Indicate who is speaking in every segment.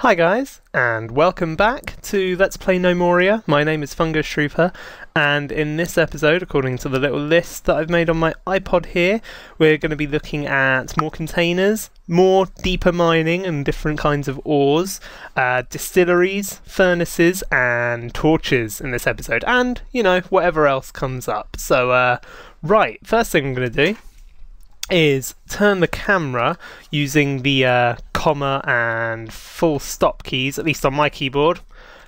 Speaker 1: Hi guys, and welcome back to Let's Play Gnomoria. My name is FungusTrooper, and in this episode, according to the little list that I've made on my iPod here, we're going to be looking at more containers, more deeper mining and different kinds of ores, distilleries, furnaces, and torches in this episode, and, you know, whatever else comes up. So, right, first thing I'm going to do is turn the camera using the comma and full stop keys, at least on my keyboard.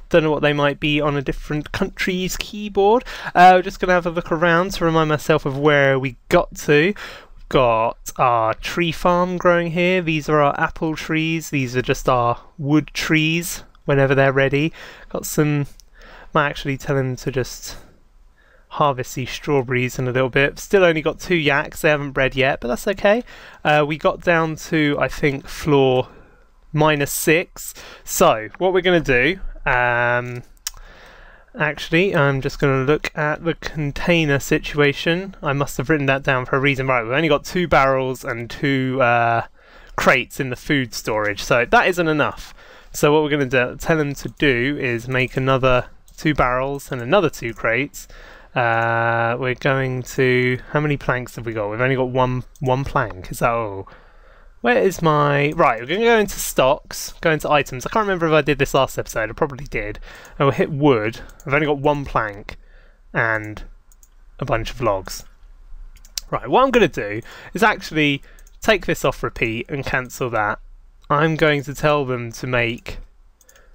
Speaker 1: Don't know what they might be on a different country's keyboard. We're just going to have a look around to remind myself of where we got to. We've got our tree farm growing here. These are our apple trees. These are just our wood trees whenever they're ready. Got some... might actually tell them to just harvest these strawberries in a little bit. Still only got 2 yaks, they haven't bred yet, but that's okay. We got down to, I think, floor -6. So, what we're going to do, actually, I'm just going to look at the container situation. I must have written that down for a reason. Right, we've only got 2 barrels and 2 crates in the food storage, so that isn't enough. So what we're going to tell them to do is make another 2 barrels and another 2 crates. We're going to... how many planks have we got? We've only got one plank. Is that all? Where is my... right, we're going to go into stocks, go into items. I can't remember if I did this last episode. I probably did. And we'll hit wood. I've only got 1 plank and a bunch of logs. Right, what I'm going to do is actually take this off repeat and cancel that. I'm going to tell them to make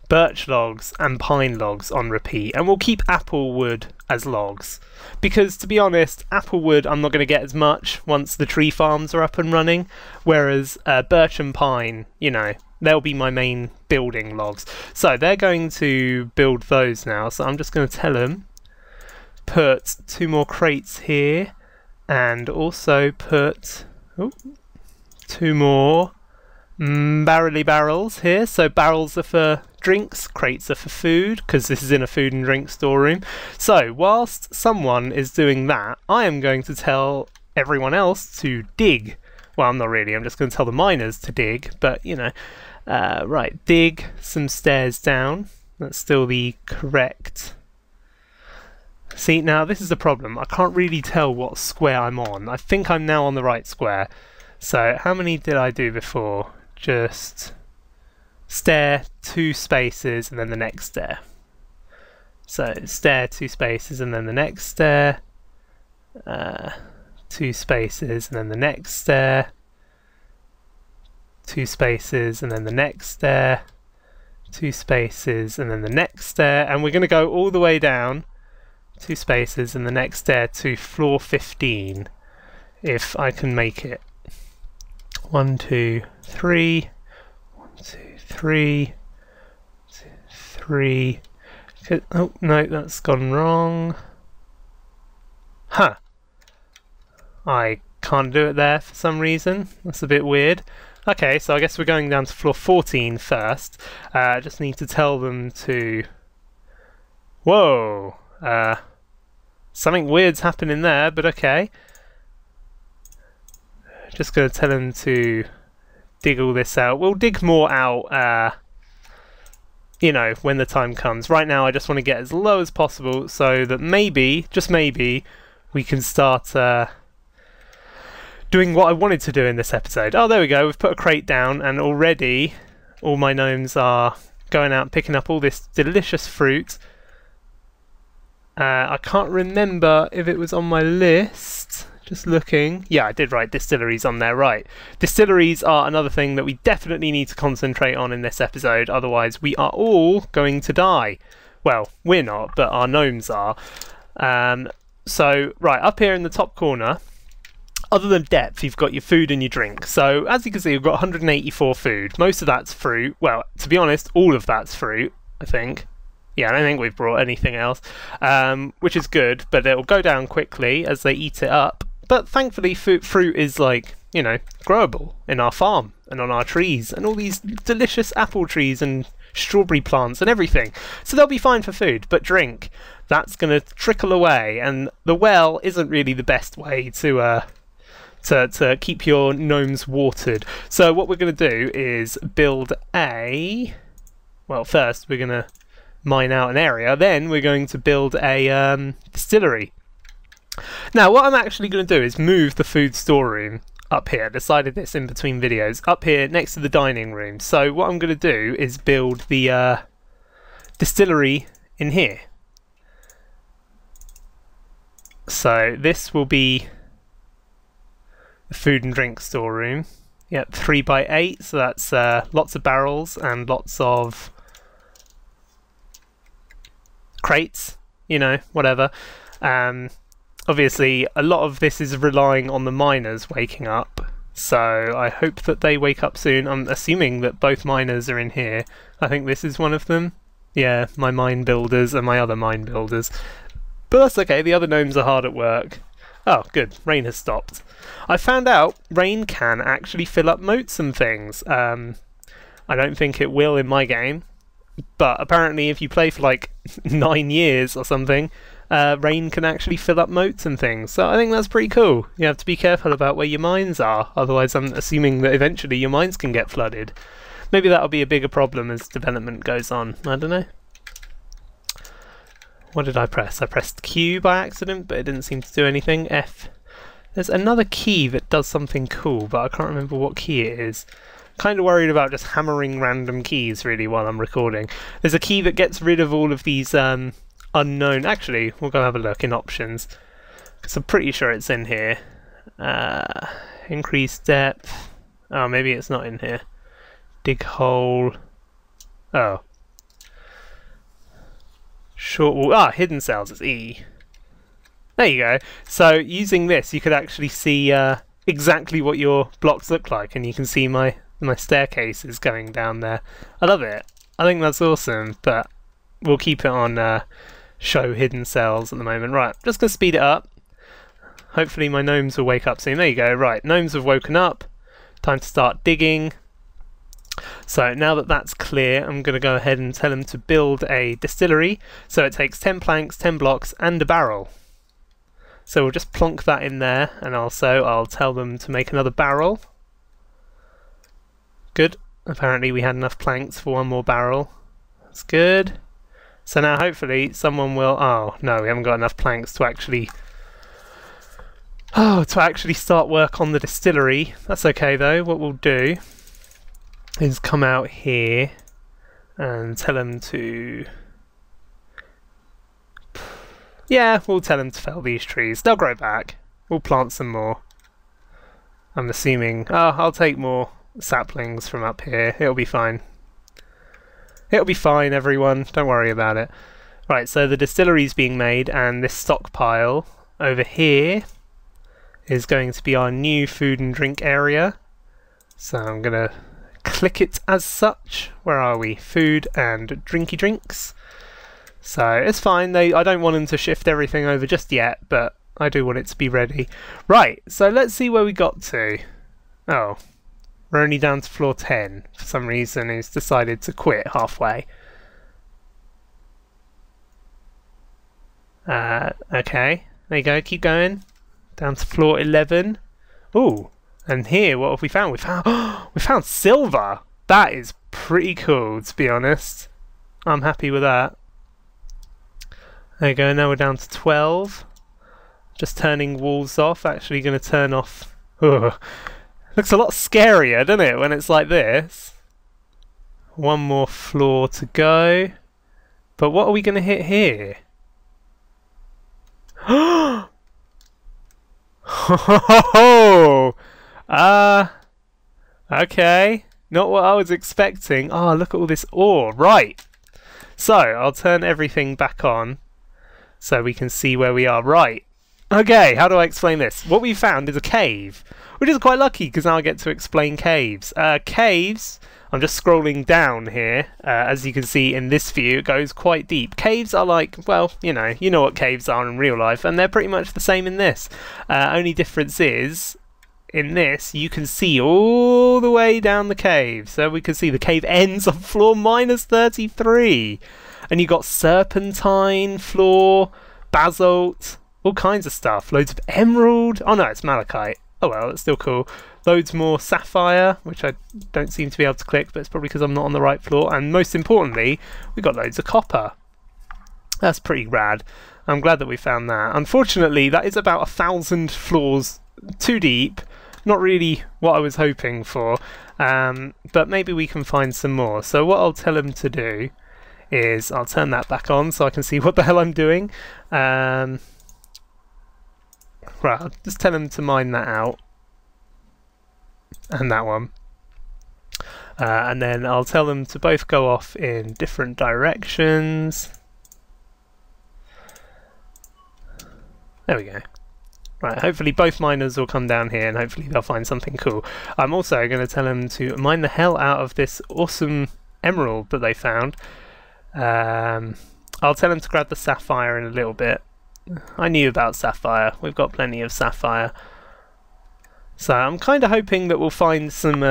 Speaker 1: birch logs and pine logs on repeat, and we'll keep apple wood as logs, because to be honest, apple wood I'm not going to get as much once the tree farms are up and running, whereas birch and pine, you know, they'll be my main building logs. So they're going to build those now, so I'm just going to tell them put 2 more crates here, and also put 2 more barrels here. So barrels are for drinks, crates are for food, because this is in a food and drink storeroom. So whilst someone is doing that, I am going to tell everyone else to dig. Well, I'm not really, I'm just going to tell the miners to dig, but you know. Right, dig some stairs down. That's still the correct... see, now this is the problem, I can't really tell what square I'm on. I think I'm now on the right square. So how many did I do before? Just stair, 2 spaces, and then the next stair. So stair, 2 spaces, and then the next stair. 2 spaces, and then the next stair. 2 spaces, and then the next stair. 2 spaces, and then the next stair. And we're going to go all the way down 2 spaces, and the next stair to floor 15, if I can make it. 1, 2, 3. 1, 2, 3. 2, 3. Oh no, that's gone wrong. Huh. I can't do it there for some reason. That's a bit weird. Okay, so I guess we're going down to floor 14 first. I just need to tell them to... whoa! Something weird's happening there, but okay. Just going to tell them to dig all this out. We'll dig more out, you know, when the time comes. Right now I just want to get as low as possible so that maybe, just maybe, we can start doing what I wanted to do in this episode. Oh, there we go. We've put a crate down, and already all my gnomes are going out picking up all this delicious fruit. I can't remember if it was on my list. Just looking. Yeah, I did write distilleries on there, right. Distilleries are another thing that we definitely need to concentrate on in this episode, otherwise we are all going to die. Well, we're not, but our gnomes are. So, right, up here in the top corner, other than depth, you've got your food and your drink. So, as you can see, we've got 184 food. Most of that's fruit. Well, to be honest, all of that's fruit, I think. Yeah, I don't think we've brought anything else, which is good, but it'll go down quickly as they eat it up. But thankfully, fruit is, like, you know, growable in our farm and on our trees and all these delicious apple trees and strawberry plants and everything. So they'll be fine for food, but drink, that's going to trickle away, and the well isn't really the best way to keep your gnomes watered. So what we're going to do is build a well, first we're going to mine out an area, then we're going to build a distillery. Now, what I'm actually going to do is move the food storeroom up here. I decided this in between videos. Up here next to the dining room. So what I'm going to do is build the distillery in here. So this will be the food and drink storeroom. Yep, 3x8, so that's lots of barrels and lots of crates, you know, whatever. Obviously, a lot of this is relying on the miners waking up, so I hope that they wake up soon. I'm assuming that both miners are in here. I think this is one of them. Yeah, my mine builders and my other mine builders. But that's okay, the other gnomes are hard at work. Oh, good, rain has stopped. I found out rain can actually fill up moats and things. I don't think it will in my game, but apparently if you play for like 9 years or something, rain can actually fill up moats and things, so I think that's pretty cool. You have to be careful about where your mines are, otherwise I'm assuming that eventually your mines can get flooded. Maybe that'll be a bigger problem as development goes on, I don't know. What did I press? I pressed Q by accident, but it didn't seem to do anything. F. There's another key that does something cool, but I can't remember what key it is. Kind of worried about just hammering random keys really while I'm recording. There's a key that gets rid of all of these unknown... Actually, we'll go have a look in options, because I'm pretty sure it's in here. Increase depth. Oh, maybe it's not in here. Dig hole. Oh. Short wall. Ah, hidden cells is E. There you go. So using this, you could actually see exactly what your blocks look like, and you can see my staircases going down there. I love it. I think that's awesome, but we'll keep it on show hidden cells at the moment. Right, just going to speed it up. Hopefully my gnomes will wake up soon. There you go. Right, gnomes have woken up. Time to start digging. So now that that's clear, I'm going to go ahead and tell them to build a distillery. So it takes 10 planks, 10 blocks, and a barrel. So we'll just plonk that in there, and also I'll tell them to make another barrel. Good. Apparently we had enough planks for one more barrel. That's good. So now hopefully someone will... Oh, no, we haven't got enough planks to actually... Oh, to actually start work on the distillery. That's okay though. What we'll do is come out here and tell them to... Yeah, we'll tell them to fell these trees. They'll grow back. We'll plant some more. I'm assuming... Oh, I'll take more saplings from up here. It'll be fine. It'll be fine, everyone. Don't worry about it. Right, so the distillery's being made, and this stockpile over here is going to be our new food and drink area. So I'm going to click it as such. Where are we? Food and drinky drinks. So it's fine. I don't want them to shift everything over just yet, but I do want it to be ready. Right, so let's see where we got to. Oh, we're only down to floor 10. For some reason, he's decided to quit halfway. Okay, there you go. Keep going. Down to floor 11. Ooh, and here, what have we found? We found silver. That is pretty cool, to be honest. I'm happy with that. There you go. Now we're down to 12. Just turning walls off. Actually, going to turn off. Ugh. Looks a lot scarier, doesn't it, when it's like this? One more floor to go. But what are we going to hit here? Okay. Not what I was expecting. Oh, look at all this ore. Right. So, I'll turn everything back on so we can see where we are. Right. Okay, how do I explain this? What we found is a cave, which is quite lucky because now I get to explain caves. Caves, I'm just scrolling down here. As you can see in this view, it goes quite deep. Caves are like, well, you know what caves are in real life, and they're pretty much the same in this. Only difference is, in this, you can see all the way down the cave. So we can see the cave ends on floor -33. And you got serpentine floor, basalt, all kinds of stuff. Loads of emerald. Oh no, it's malachite. oh well, it's still cool. Loads more sapphire, which I don't seem to be able to click, but it's probably because I'm not on the right floor. And most importantly, we got loads of copper. That's pretty rad. I'm glad that we found that. Unfortunately, that is about 1,000 floors too deep. Not really what I was hoping for, but maybe we can find some more. So what I'll tell him to do is, I'll turn that back on so I can see what the hell I'm doing. Right, I'll just tell him to mine that out. And that one. And then I'll tell them to both go off in different directions. There we go. Right, hopefully both miners will come down here and hopefully they'll find something cool. I'm also going to tell them to mine the hell out of this awesome emerald that they found. I'll tell them to grab the sapphire in a little bit. I knew about sapphire. We've got plenty of sapphire. So I'm kind of hoping that we'll find some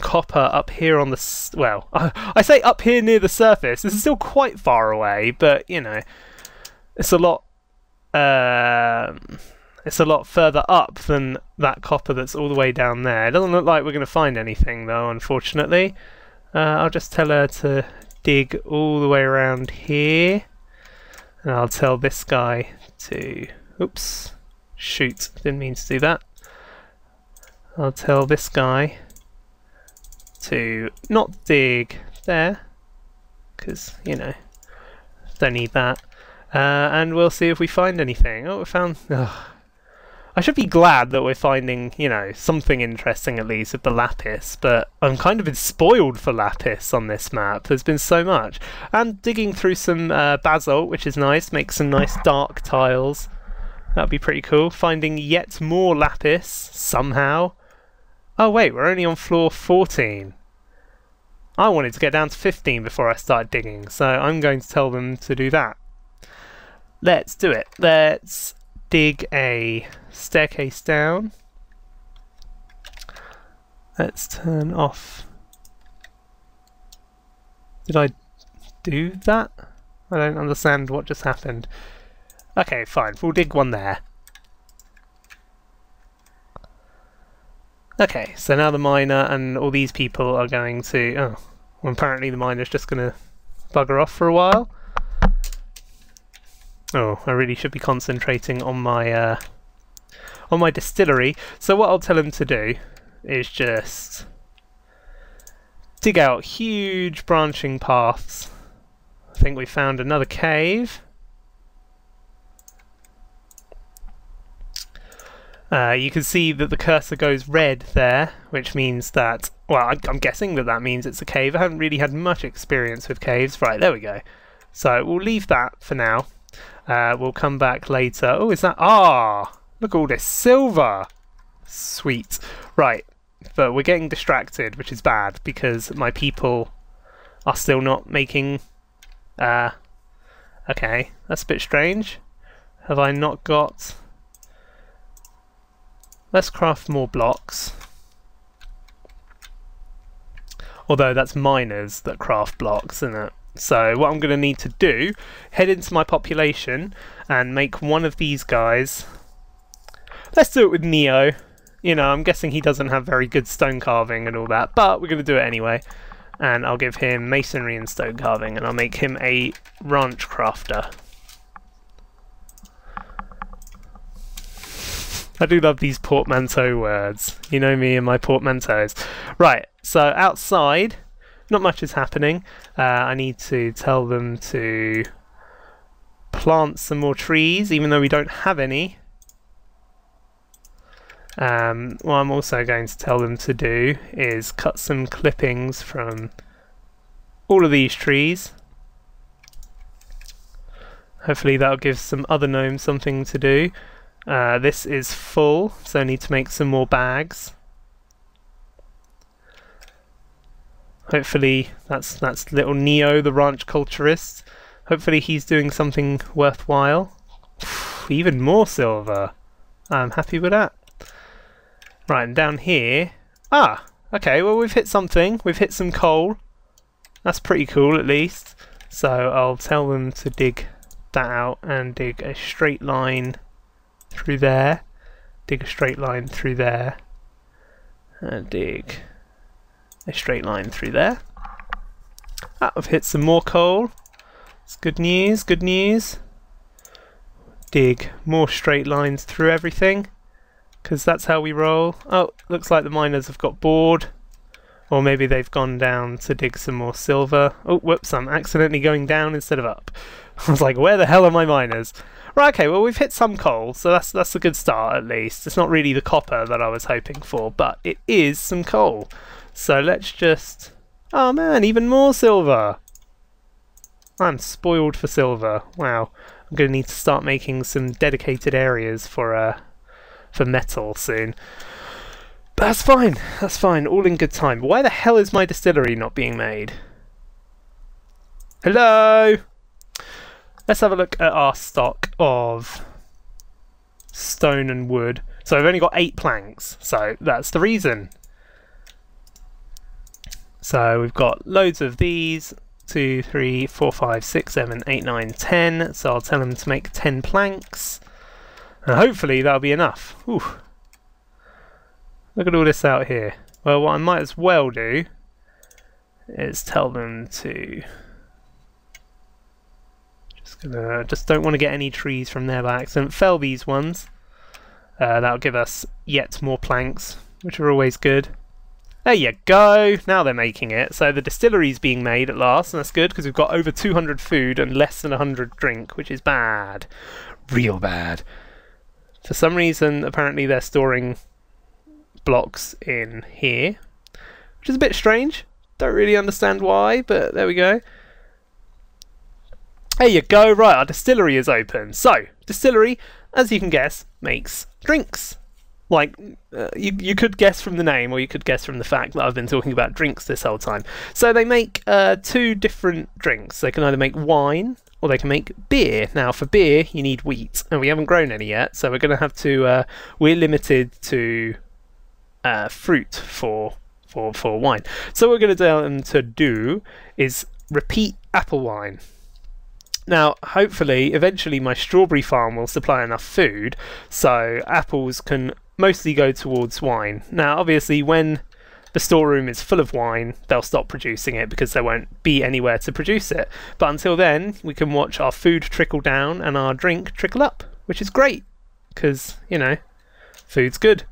Speaker 1: copper up here on the... well, I say up here near the surface. This is still quite far away, but, you know, it's a lot... it's a lot further up than that copper that's all the way down there. It doesn't look like we're going to find anything though, unfortunately. I'll just tell her to dig all the way around here. And I'll tell this guy to... oops. Shoot, didn't mean to do that. I'll tell this guy to not dig there, because, you know, don't need that. And we'll see if we find anything. Oh, we found... ugh. I should be glad that we're finding, you know, something interesting at least with the lapis, but I'm kind of been spoiled for lapis on this map. There's been so much. And digging through some basalt, which is nice, makes some nice dark tiles. That'd be pretty cool. Finding yet more lapis, somehow. Oh wait, we're only on floor 14. I wanted to get down to 15 before I start digging, so I'm going to tell them to do that. Let's do it. Let's dig a staircase down. Let's turn off. Did I do that? I don't understand what just happened. Okay, fine. We'll dig one there. Okay, so now the miner and all these people are going to... oh, well, apparently the miner's just going to bugger off for a while. Oh, I really should be concentrating on my distillery. So what I'll tell him to do is just dig out huge branching paths. I think we found another cave. You can see that the cursor goes red there, which means that, well, I'm guessing that that means it's a cave. I haven't really had much experience with caves. Right, there we go. So we'll leave that for now. We'll come back later. Oh, is that... ah! Look at all this silver! Sweet. Right, but we're getting distracted, which is bad, because my people are still not making... okay, that's a bit strange. Have I not got... let's craft more blocks. Although that's miners that craft blocks, isn't it? So what I'm going to need to do, head into my population and make one of these guys. Let's do it with Neo. You know, I'm guessing he doesn't have very good stone carving and all that, but we're going to do it anyway. And I'll give him masonry and stone carving, and I'll make him a ranch crafter. I do love these portmanteau words. You know me and my portmanteaus. Right, so outside... not much is happening. I need to tell them to plant some more trees, even though we don't have any. What I'm also going to tell them to do is cut some clippings from all of these trees. Hopefully that'll give some other gnomes something to do. This is full, so I need to make some more bags. Hopefully that's little Neo, the ranch culturist. Hopefully he's doing something worthwhile. Even more silver. I'm happy with that. Right, and down here... ah! Okay, well we've hit something. We've hit some coal. That's pretty cool at least. So I'll tell them to dig that out and dig a straight line through there. dig a straight line through there, and dig a straight line through there. Ah, I've hit some more coal. It's good news, good news. Dig more straight lines through everything, because that's how we roll. Oh, looks like the miners have got bored. Or maybe they've gone down to dig some more silver. Oh, whoops, I'm accidentally going down instead of up. I was like, where the hell are my miners? Right, okay, well we've hit some coal, so that's a good start at least. It's not really the copper that I was hoping for, but it is some coal. So let's just... Oh man, even more silver! I'm spoiled for silver. Wow. I'm going to need to start making some dedicated areas for metal soon. But that's fine, all in good time. Why the hell is my distillery not being made? Hello? Let's have a look at our stock of stone and wood. So I've only got 8 planks, so that's the reason. So we've got loads of these, 2, 3, 4, 5, 6, 7, 8, 9, 10. So I'll tell them to make 10 planks. And hopefully that'll be enough. Whew. Look at all this out here. Well, what I might as well do is tell them to... Just don't want to get any trees from there by accident. Fell these ones. That'll give us yet more planks, which are always good. There you go! Now they're making it. So the distillery's being made at last, and that's good because we've got over 200 food and less than 100 drink, which is bad. Real bad. For some reason, apparently they're storing blocks in here, which is a bit strange. Don't really understand why, but there we go. There you go. Right, our distillery is open. So, distillery, as you can guess, makes drinks. Like, you could guess from the name, or you could guess from the fact that I've been talking about drinks this whole time. So they make 2 different drinks. They can either make wine, or they can make beer. Now, for beer, you need wheat, and we haven't grown any yet, so we're going to have to... we're limited to fruit for wine. So what we're going to tell them to do is repeat apple wine. Now, hopefully, eventually my strawberry farm will supply enough food, so apples can mostly go towards wine. Now, obviously, when the storeroom is full of wine, they'll stop producing it because there won't be anywhere to produce it. But until then, we can watch our food trickle down and our drink trickle up, which is great, because, you know, food's good.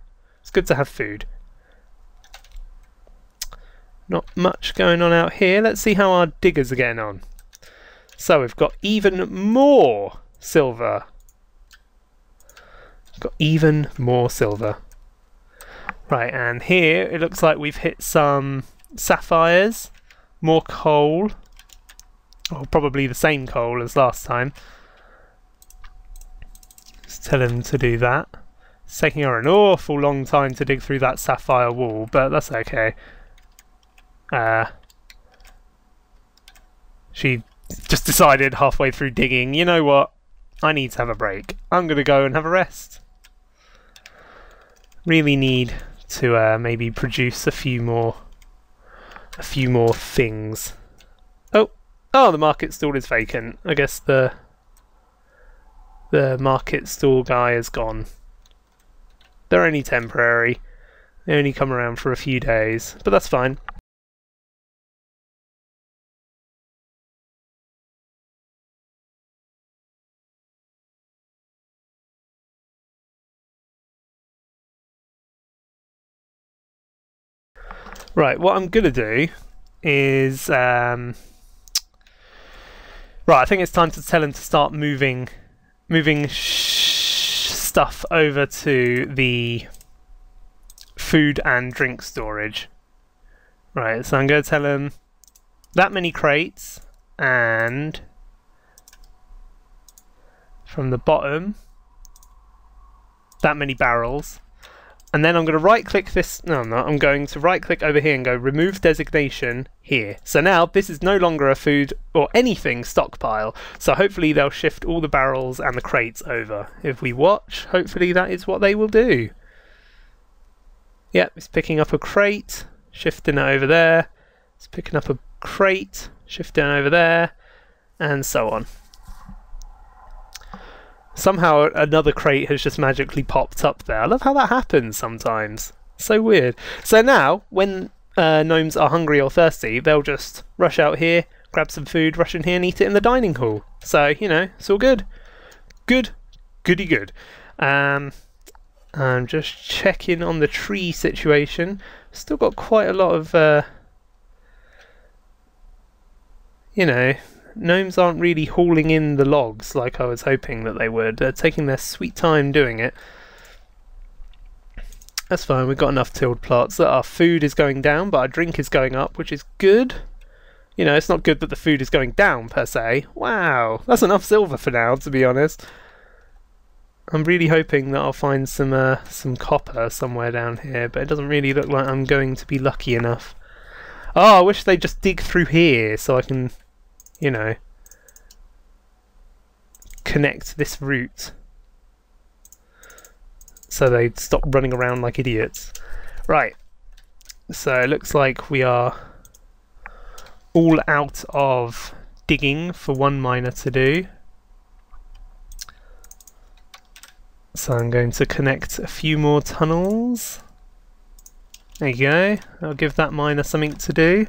Speaker 1: It's good to have food. Not much going on out here. Let's see how our diggers are getting on. So we've got even more silver. Got even more silver. Right, and here it looks like we've hit some sapphires, more coal, or probably the same coal as last time. Just tell them to do that. It's taking her an awful long time to dig through that sapphire wall, but that's okay. She just decided halfway through digging, you know what, I need to have a break. I'm going to go and have a rest. Really need to maybe produce a few more things. Oh, the market stall is vacant. I guess the market stall guy is gone. They're only temporary. They only come around for a few days, but that's fine. Right, what I'm going to do is... right, I think it's time to tell him to start moving stuff over to the food and drink storage. Right, so I'm going to tell him that many crates, and from the bottom, that many barrels. And then I'm going to right click this, no I'm not, I'm going to right click over here and go remove designation here. So now this is no longer a food or anything stockpile, so hopefully they'll shift all the barrels and the crates over. If we watch, hopefully that is what they will do. Yep, it's picking up a crate, shifting it over there, it's picking up a crate, shifting over there, and so on. Somehow another crate has just magically popped up there. I love how that happens sometimes. So weird. So now, when gnomes are hungry or thirsty, they'll just rush out here, grab some food, rush in here and eat it in the dining hall. So, you know, it's all good. Good. Goody good. I'm just checking on the tree situation. Still got quite a lot of, you know, gnomes aren't really hauling in the logs like I was hoping that they would. They're taking their sweet time doing it. That's fine, we've got enough tilled plots that our food is going down, but our drink is going up, which is good. You know, it's not good that the food is going down, per se. Wow, that's enough silver for now, to be honest. I'm really hoping that I'll find some copper somewhere down here, but it doesn't really look like I'm going to be lucky enough. Oh, I wish they'd just dig through here so I can, you know, connect this route. So they'd stop running around like idiots. Right, so it looks like we are all out of digging for one miner to do. So I'm going to connect a few more tunnels. There you go, I'll give that miner something to do.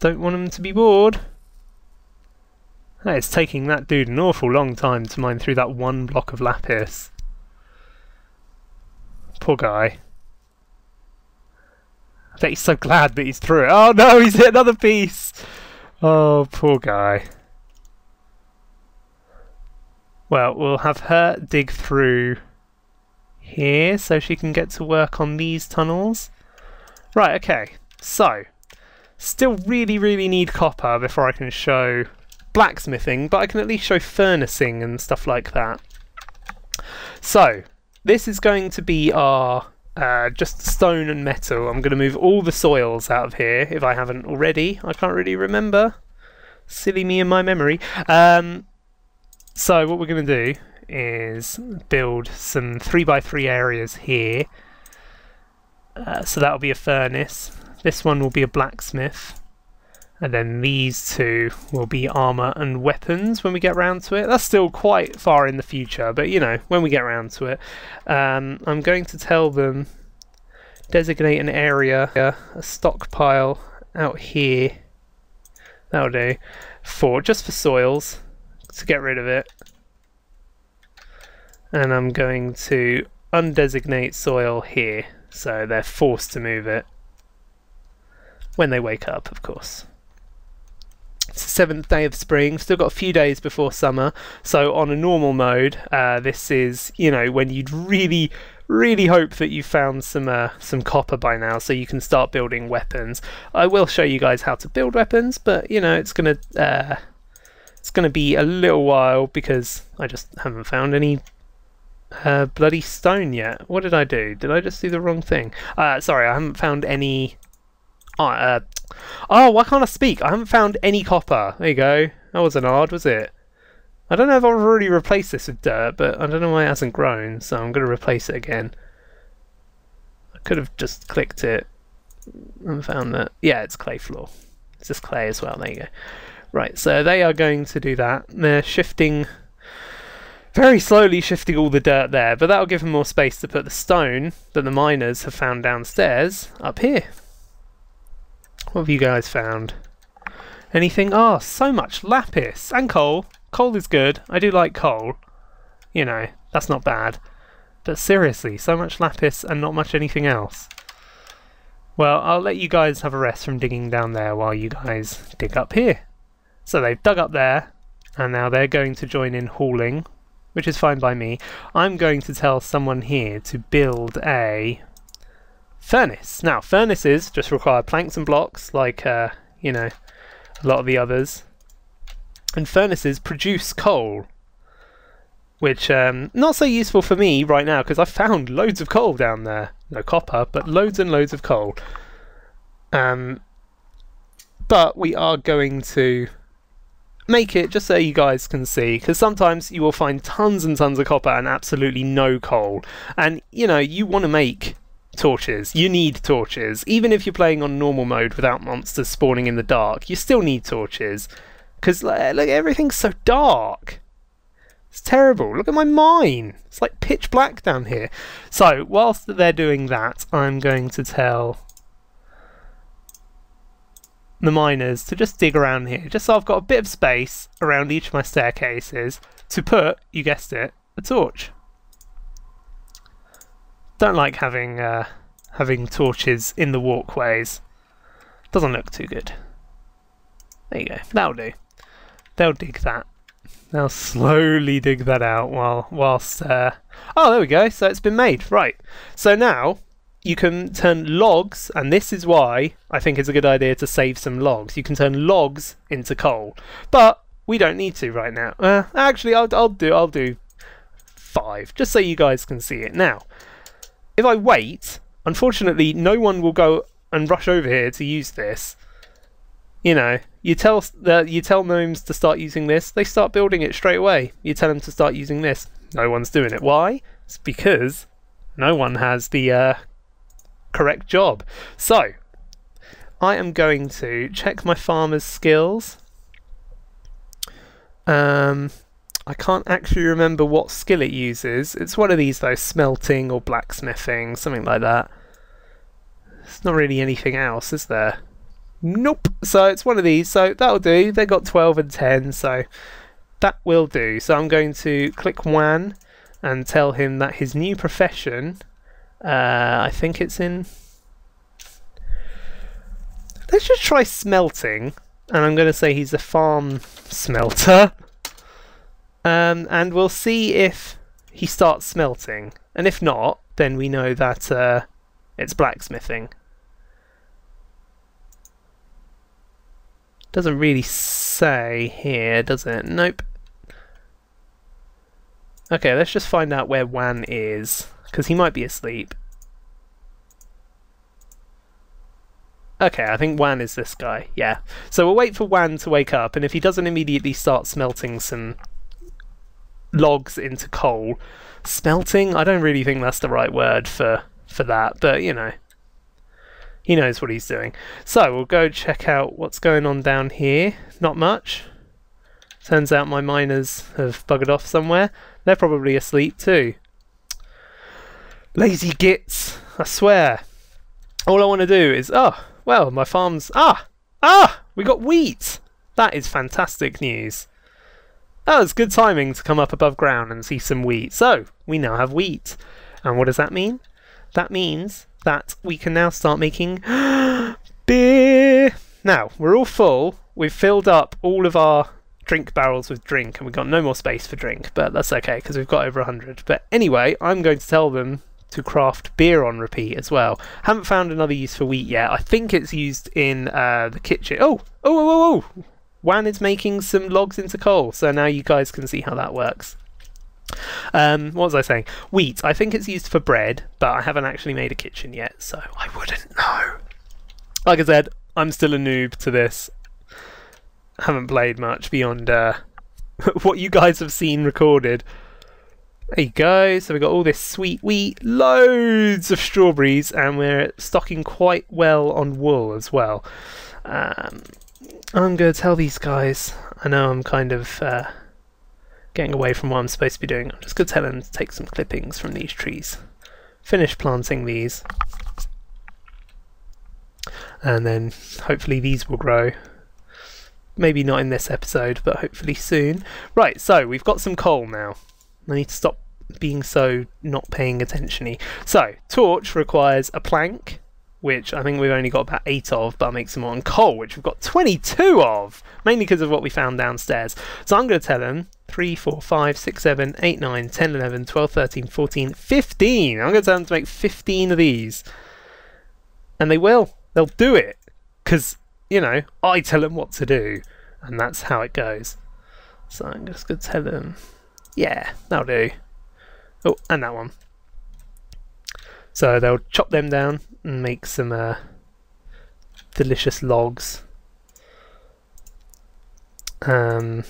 Speaker 1: Don't want him to be bored. Hey, it's taking that dude an awful long time to mine through that one block of lapis. Poor guy. I bet he's so glad that he's through it. Oh no, he's hit another piece! Oh, poor guy. Well, we'll have her dig through here so she can get to work on these tunnels. Right, okay. So, still really need copper before I can show blacksmithing, but I can at least show furnacing and stuff like that. So, this is going to be our just stone and metal. I'm going to move all the soils out of here if I haven't already. I can't really remember. Silly me and my memory. So what we're going to do is build some 3x3 areas here. So that'll be a furnace. This one will be a blacksmith. And then these two will be armour and weapons when we get around to it. That's still quite far in the future, but you know, when we get around to it. I'm going to tell them, designate an area, a stockpile out here. That'll do. Just for soils, to get rid of it. And I'm going to undesignate soil here, so they're forced to move it. When they wake up, of course. It's the 7th day of spring, still got a few days before summer, so on a normal mode, this is, you know, when you'd really hope that you found some copper by now, so you can start building weapons. I will show you guys how to build weapons, but you know, it's gonna be a little while because I just haven't found any bloody stone yet. What did I do? Did I just do the wrong thing? Sorry, I haven't found any. Oh, why can't I speak? I haven't found any copper. There you go. That wasn't hard, was it? I don't know if I've already replaced this with dirt, but I don't know why it hasn't grown, so I'm going to replace it again. I could have just clicked it and found that. Yeah, it's clay floor. It's just clay as well. There you go. Right, so they are going to do that. They're shifting, very slowly shifting all the dirt there, but that'll give them more space to put the stone that the miners have found downstairs up here. What have you guys found? Anything? Oh, so much lapis and coal. Coal is good. I do like coal. You know, that's not bad. But seriously, so much lapis and not much anything else. Well, I'll let you guys have a rest from digging down there while you guys dig up here. So they've dug up there, and now they're going to join in hauling, which is fine by me. I'm going to tell someone here to build a furnace. Now, furnaces just require planks and blocks, like, you know, a lot of the others. And furnaces produce coal, which, not so useful for me right now, because I found loads of coal down there. No copper, but loads and loads of coal. But we are going to make it just so you guys can see, because sometimes you will find tons and tons of copper and absolutely no coal. And, you know, you want to make torches. You need torches. Even if you're playing on normal mode without monsters spawning in the dark, you still need torches. Because, look, everything's so dark. It's terrible. Look at my mine. It's like pitch black down here. So, whilst they're doing that, I'm going to tell the miners to just dig around here. Just so I've got a bit of space around each of my staircases to put, you guessed it, a torch. Don't like having torches in the walkways. Doesn't look too good. There you go. That'll do. They'll dig that. They'll slowly dig that out whilst... oh, there we go. So it's been made. Right. So now you can turn logs, and this is why I think it's a good idea to save some logs. You can turn logs into coal. But we don't need to right now. Actually, I'll do 5, just so you guys can see it. Now, if I wait, unfortunately, no one will go and rush over here to use this. You know, you tell gnomes to start using this, they start building it straight away. You tell them to start using this, no one's doing it. Why? It's because no one has the correct job. So, I am going to check my farmer's skills. I can't actually remember what skill it uses. It's one of these though, smelting or blacksmithing, something like that. It's not really anything else, is there? Nope. So it's one of these, so that'll do. They got 12 and 10, so that will do. So I'm going to click Wan and tell him that his new profession, I think it's in... Let's just try smelting, and I'm going to say he's a farm smelter. And we'll see if he starts smelting, and if not, then we know that it's blacksmithing. Doesn't really say here, does it? Nope. Okay, let's just find out where Wan is, because he might be asleep. Okay, I think Wan is this guy, yeah. So we'll wait for Wan to wake up, and if he doesn't immediately start smelting some logs into coal. Smelting? I don't really think that's the right word for that, but you know. He knows what he's doing. So we'll go check out what's going on down here. Not much. Turns out my miners have buggered off somewhere. They're probably asleep too. Lazy gits, I swear. All I want to do is, oh, well, my farm's... we got wheat! That is fantastic news. Oh, it's good timing to come up above ground and see some wheat. So, we now have wheat. And what does that mean? That means that we can now start making beer. Now, we're all full. We've filled up all of our drink barrels with drink, and we've got no more space for drink, but that's okay, because we've got over 100. But anyway, I'm going to tell them to craft beer on repeat as well. Haven't found another use for wheat yet. I think it's used in the kitchen. Oh! Wan is making some logs into coal, so now you guys can see how that works. What was I saying? Wheat. I think it's used for bread, but I haven't actually made a kitchen yet, so I wouldn't know. Like I said, I'm still a noob to this. Haven't played much beyond what you guys have seen recorded. There you go. So we've got all this sweet wheat, loads of strawberries, and we're stocking quite well on wool as well. I'm going to tell these guys, I know I'm kind of getting away from what I'm supposed to be doing. I'm just going to tell them to take some clippings from these trees. Finish planting these. And then hopefully these will grow. Maybe not in this episode, but hopefully soon. Right, so we've got some coal now. I need to stop being so not paying attention-y. So, torch requires a plank, which I think we've only got about 8 of, but I'll make some more, and coal, which we've got 22 of, mainly because of what we found downstairs. So I'm going to tell them 3, 4, 5, 6, 7, 8, 9, 10, 11, 12, 13, 14, 15. I'm going to tell them to make 15 of these. And they will. They'll do it. Because, you know, I tell them what to do. And that's how it goes. So I'm just going to tell them, yeah, that'll do. Oh, and that one. So they'll chop them down and make some delicious logs. 8,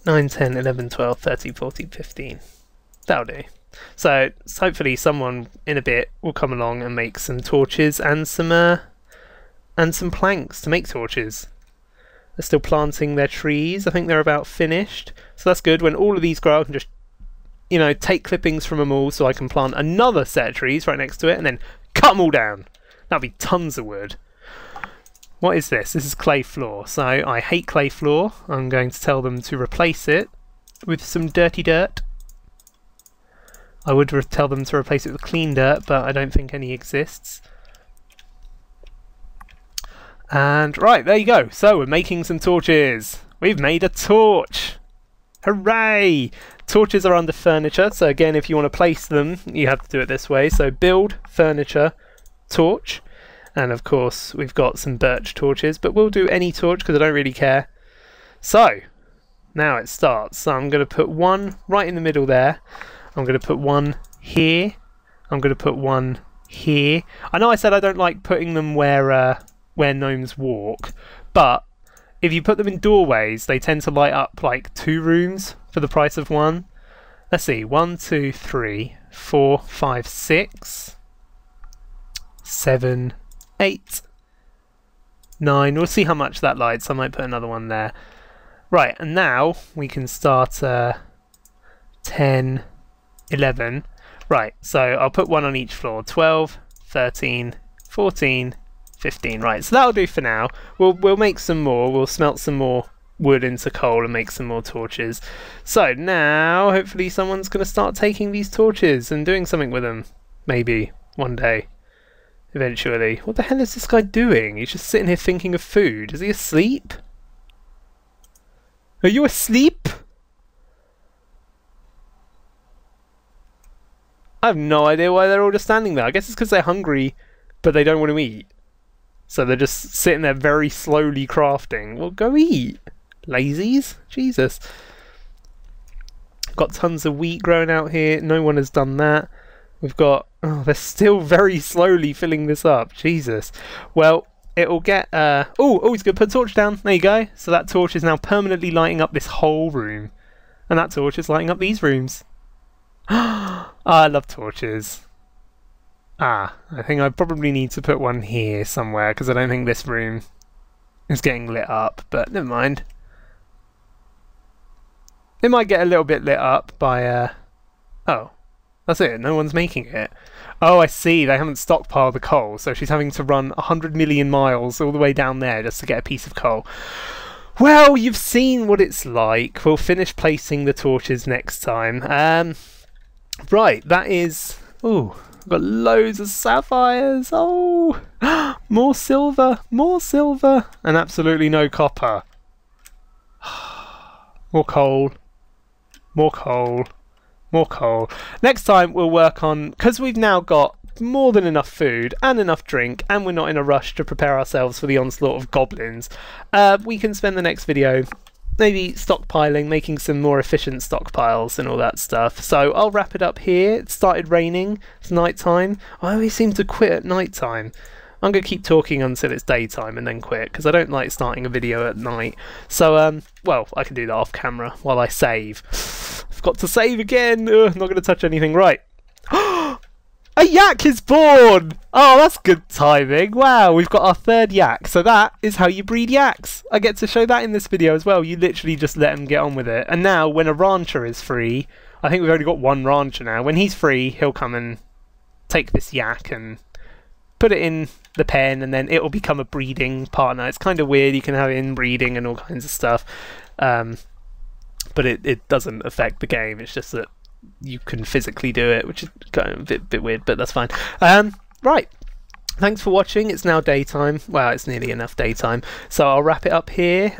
Speaker 1: 9, 10, 11, 12, 13, 14, 15. That'll do. So hopefully someone in a bit will come along and make some torches and some planks to make torches. They're still planting their trees. I think they're about finished. So that's good. When all of these grow, I can just you know, take clippings from them all so I can plant another set of trees right next to it and then cut them all down. That'd be tons of wood. What is this? This is clay floor. So I hate clay floor. I'm going to tell them to replace it with some dirty dirt. I would tell them to replace it with clean dirt, but I don't think any exists. And right, there you go. So we're making some torches. We've made a torch. Hooray! Torches are under furniture, so again, if you want to place them, you have to do it this way. So build, furniture, torch. And of course, we've got some birch torches, but we'll do any torch because I don't really care. So, now it starts. So I'm going to put one right in the middle there. I'm going to put one here. I'm going to put one here. I know I said I don't like putting them where gnomes walk, but if you put them in doorways, they tend to light up like 2 rooms for the price of 1. Let's see, 1, 2, 3, 4, 5, 6, 7, 8, 9. We'll see how much that lights. I might put another one there. Right, and now we can start 10, 11. Right, so I'll put one on each floor. 12, 13, 14, 15. Right, so that'll do for now. We'll make some more. We'll smelt some more wood into coal and make some more torches. So now, hopefully someone's going to start taking these torches and doing something with them. Maybe one day. Eventually. What the hell is this guy doing? He's just sitting here thinking of food. Is he asleep? Are you asleep? I have no idea why they're all just standing there. I guess it's because they're hungry, but they don't want to eat. So they're just sitting there very slowly crafting. Well, go eat, lazies. Jesus. Got tons of wheat growing out here. No one has done that. We've got... Oh, they're still very slowly filling this up. Jesus. Well, it'll get... Oh, he's going to put a torch down. There you go. So that torch is now permanently lighting up this whole room. And that torch is lighting up these rooms. Oh, I love torches. I think I probably need to put one here somewhere because I don't think this room is getting lit up, but never mind. It might get a little bit lit up by, oh, that's it, no one's making it. Oh, I see, they haven't stockpiled the coal, so she's having to run 100 million miles all the way down there just to get a piece of coal. Well, you've seen what it's like. We'll finish placing the torches next time. Right, that is... Ooh. Got loads of sapphires. Oh, more silver, and absolutely no copper. More coal, more coal, more coal. Next time we'll work on, because we've now got more than enough food and enough drink, and we're not in a rush to prepare ourselves for the onslaught of goblins. We can spend the next video maybe stockpiling, making some more efficient stockpiles and all that stuff. So I'll wrap it up here. It started raining. It's night time. I always seem to quit at night time. I'm going to keep talking until it's daytime and then quit, because I don't like starting a video at night. So, well, I can do that off camera while I save. I've got to save again. Ugh, I'm not going to touch anything. Right. A yak is born! Oh, that's good timing. Wow, we've got our 3rd yak. So that is how you breed yaks. I get to show that in this video as well. You literally just let them get on with it. And now, when a rancher is free, I think we've only got 1 rancher now. When he's free, he'll come and take this yak and put it in the pen, and then it'll become a breeding partner. It's kind of weird. You can have it inbreeding and all kinds of stuff. But it doesn't affect the game. It's just that you can physically do it, which is kind of a bit weird, but that's fine. Right, thanks for watching. It's now daytime. Well, it's nearly enough daytime, so I'll wrap it up here.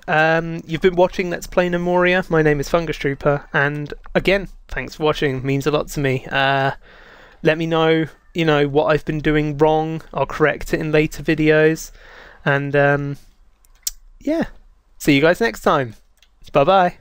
Speaker 1: You've been watching Let's Play Gnomoria. My name is FungusTrooper, and again, thanks for watching. It means a lot to me. Let me know, you know, what I've been doing wrong. I'll correct it in later videos, and yeah, see you guys next time. Bye bye.